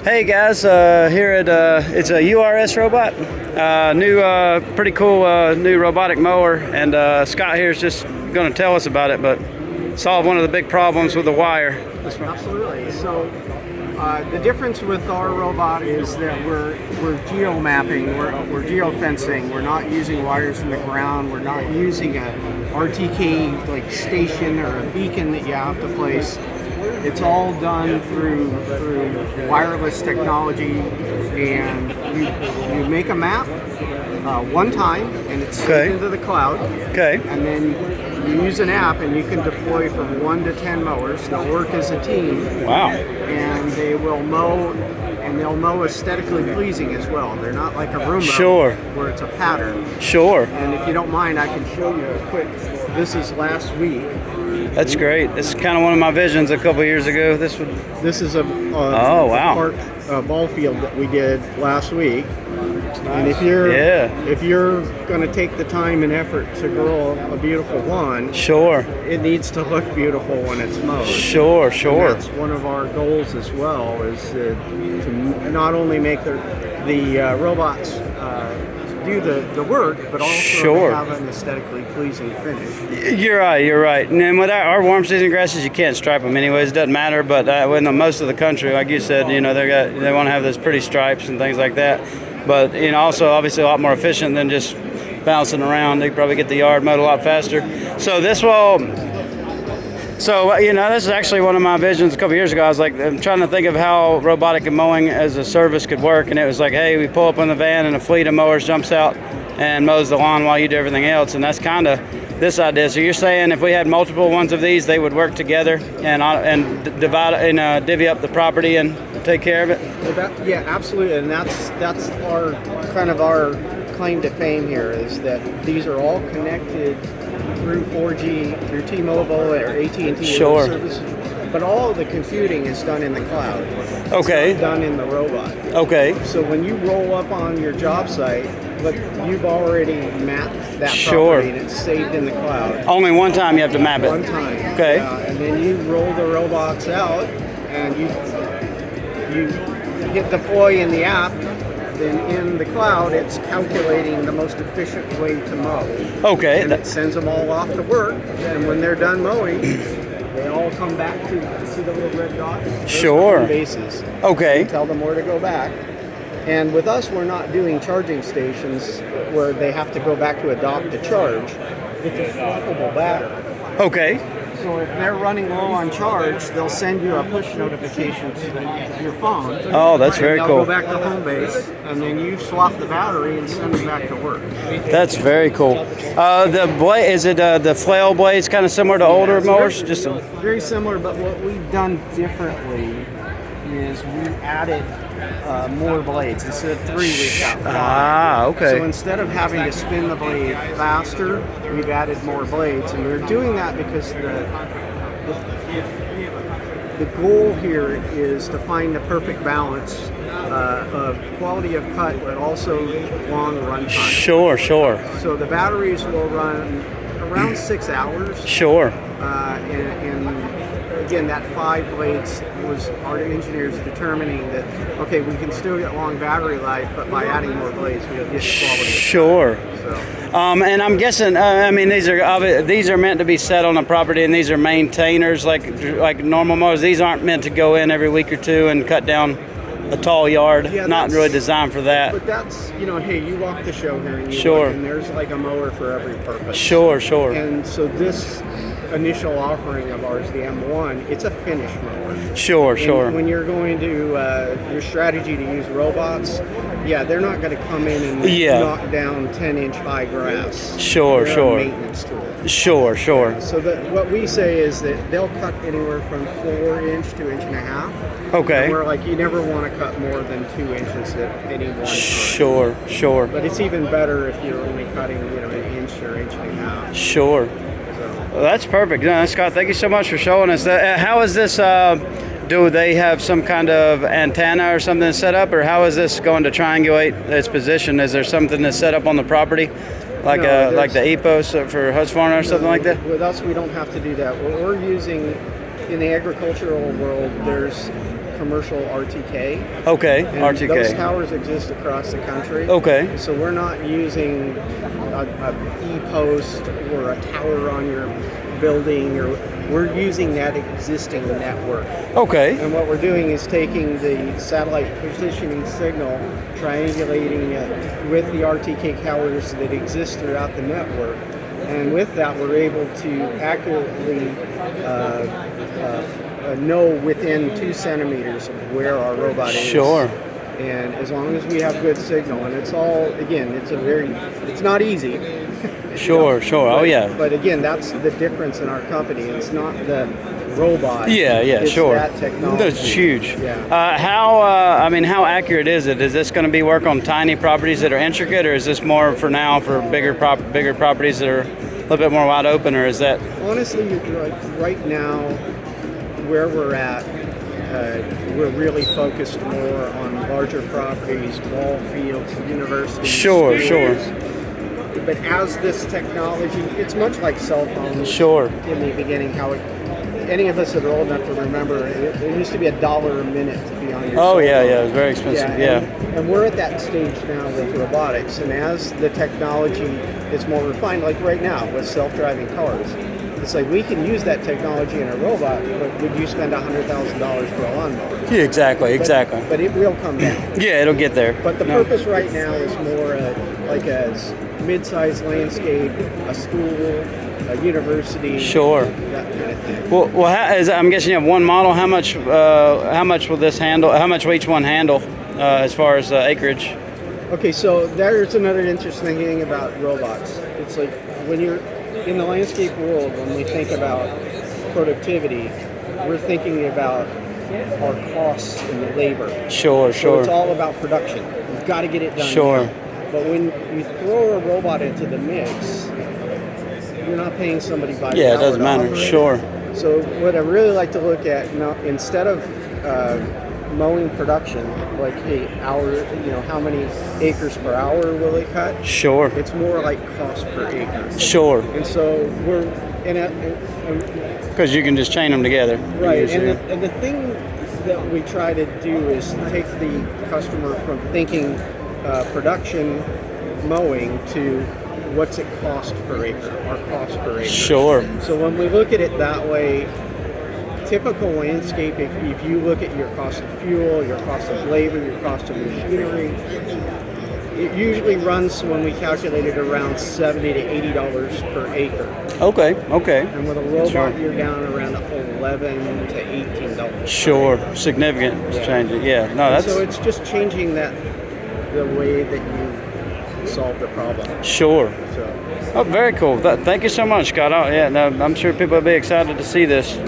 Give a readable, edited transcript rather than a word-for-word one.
Hey guys, here at it's a URS robot, new, pretty cool new robotic mower, and Scott here is just going to tell us about it, but solve one of the big problems with the wire. Absolutely. So the difference with our robot is that we're geo mapping, we're geofencing. We're not using wires in the ground. We're not using a RTK like station or a beacon that you have to place. It's all done through wireless technology, and you make a map one time, and it's saved into the cloud. Okay. And then you use an app, and you can deploy from 1 to 10 mowers. They'll work as a team. Wow. And they will mow, and they'll mow aesthetically pleasing as well. They're not like a Roomba, Sure, where it's a pattern. Sure. And if you don't mind, I can show you a quick. This is last week. That's great. This is kind of one of my visions a couple years ago. This is a oh wow, ball field that we did last week. And if you're going to take the time and effort to grow a beautiful lawn, sure, it needs to look beautiful when it's mowed. Sure. And that's one of our goals as well, is to not only make the robots do the work, but also have an aesthetically pleasing finish. You're right. And then with our warm season grasses, you can't stripe them anyways. It doesn't matter. But when most of the country, like you said, they want to have those pretty stripes and things like that. But also obviously a lot more efficient than just bouncing around. They probably get the yard mowed a lot faster. So this will. So, this is actually one of my visions a couple years ago. I was like, I'm trying to think of how robotic and mowing as a service could work. And it was like, hey, we pull up in the van and a fleet of mowers jumps out and mows the lawn while you do everything else. And that's kind of this idea. So you're saying if we had multiple ones of these, they would work together and divide and divvy up the property and take care of it? Well, yeah, absolutely. And that's our kind of our claim to fame here, is that these are all connected through 4G, through T-Mobile or AT&T service, but all of the computing is done in the cloud. Okay. It's not done in the robot. Okay. So when you roll up on your job site, look, you've already mapped that property, and it's saved in the cloud. Only one time you have to map it. One time. Okay. And then you roll the robots out, and you hit deploy in the app. Then in the cloud, it's calculating the most efficient way to mow. Okay. And it sends them all off to work, and when they're done mowing, they all come back to see the little red dots. Sure. Bases. Okay. You tell them where to go back. And with us, we're not doing charging stations where they have to go back to a dock to charge. It's a swappable battery. Okay. So if they're running low on charge, they'll send you a push notification to your phone. Oh, that's very cool. They'll go back to home base, and then you swap the battery and send them back to work. That's very cool. The blade, is it the flail blades kind of similar to older mowers? Very similar, but what we've done differently is we added more blades. Instead of 3, we've got 5. Okay. So instead of having to spin the blade faster, we've added more blades, and we're doing that because the goal here is to find the perfect balance of quality of cut, but also long run time. Sure. So the batteries will run around 6 hours. Sure. And again, that 5 blades was our engineers determining that, okay, we can still get long battery life, but by adding more blades, we'll get quality. Sure. So. And I'm guessing, these are meant to be set on a property, and these are maintainers like normal mowers. These aren't meant to go in every week or two and cut down a tall yard. Yeah, not really designed for that. But that's, hey, you walk the show here and you look, and there's like a mower for every purpose. Sure. And so this initial offering of ours, the M1, it's a finish mower. Sure. When you're going to your strategy to use robots, they're not going to come in and knock down 10-inch high grass. Sure. Maintenance tool. Sure. So what we say is that they'll cut anywhere from 4-inch to 1.5 inch. Okay. And we're like, you never want to cut more than 2 inches at any one time. Sure. But it's even better if you're only cutting, 1 inch or 1.5 inches. Sure. Well, that's perfect. Scott, thank you so much for showing us that. How is this? Do they have some kind of antenna or something set up, or how is this going to triangulate its position? Is there something that's set up on the property, like the EPOS for Husqvarna or something like that? With us, we don't have to do that. What we're using in the agricultural world, there's commercial RTK. Okay, And RTK. those towers exist across the country. Okay. So we're not using a E-post or a tower on your building, or we're using that existing network. Okay. And what we're doing is taking the satellite positioning signal, triangulating it with the RTK towers that exist throughout the network. And with that, we're able to accurately know within 2 centimeters of where our robot is. Sure. And as long as we have good signal, and it's all, again, it's not easy. Sure, sure. But, oh yeah. But again, that's the difference in our company. It's not the robot. Yeah, it's sure. That technology. That's huge. Yeah. How accurate is it? Is this going to be work on tiny properties that are intricate, or is this more for now for bigger properties that are a little bit more wide open, or is that? Honestly, right now, where we're at, we're really focused more on larger properties, ball fields, universities. Sure, schools. sure. But as this technology, it's much like cell phones. Sure. In the beginning, how any of us that are old enough to remember, it used to be $1 a minute to be on your Oh cell yeah, phone. yeah. It was very expensive. Yeah. And we're at that stage now with robotics. And as the technology is more refined, like right now with self-driving cars, it's like we can use that technology in a robot, but would you spend $100,000 for a lawnmower? Yeah, exactly. But it will come down. Yeah, it'll get there. But the purpose right now is more like a mid-sized landscape, a school, a university. Sure. That kind of thing. Well, I'm guessing you have one model. How much will this handle? How much will each one handle as far as acreage? Okay, so there's another interesting thing about robots. It's like when you're in the landscape world, when we think about productivity, we're thinking about our costs and the labor. Sure, So sure. it's all about production. You've got to get it done. Sure. now. But when you throw a robot into the mix, you're not paying somebody by the Yeah, it hour doesn't to matter. operate. Sure. So what I really like to look at now, instead of mowing production, like how many acres per hour will it cut? Sure. It's more like cost per acre. Sure. And so we're Because you can just chain them together. right. Easier. And the thing that we try to do is take the customer from thinking production mowing to what's it cost per acre, our cost per acre. Sure. So when we look at it that way, typical landscape, if you look at your cost of fuel, your cost of labor, your cost of machinery, it usually runs, when we calculate it, around $70 to $80 per acre. Okay. Okay. And with a robot, Sure. you're down around $11 to $18. Sure. Significant change. Yeah. No, that's So it's just changing the way that you solve the problem. sure. So Oh, very cool. Thank you so much, Scott. I'm sure people will be excited to see this.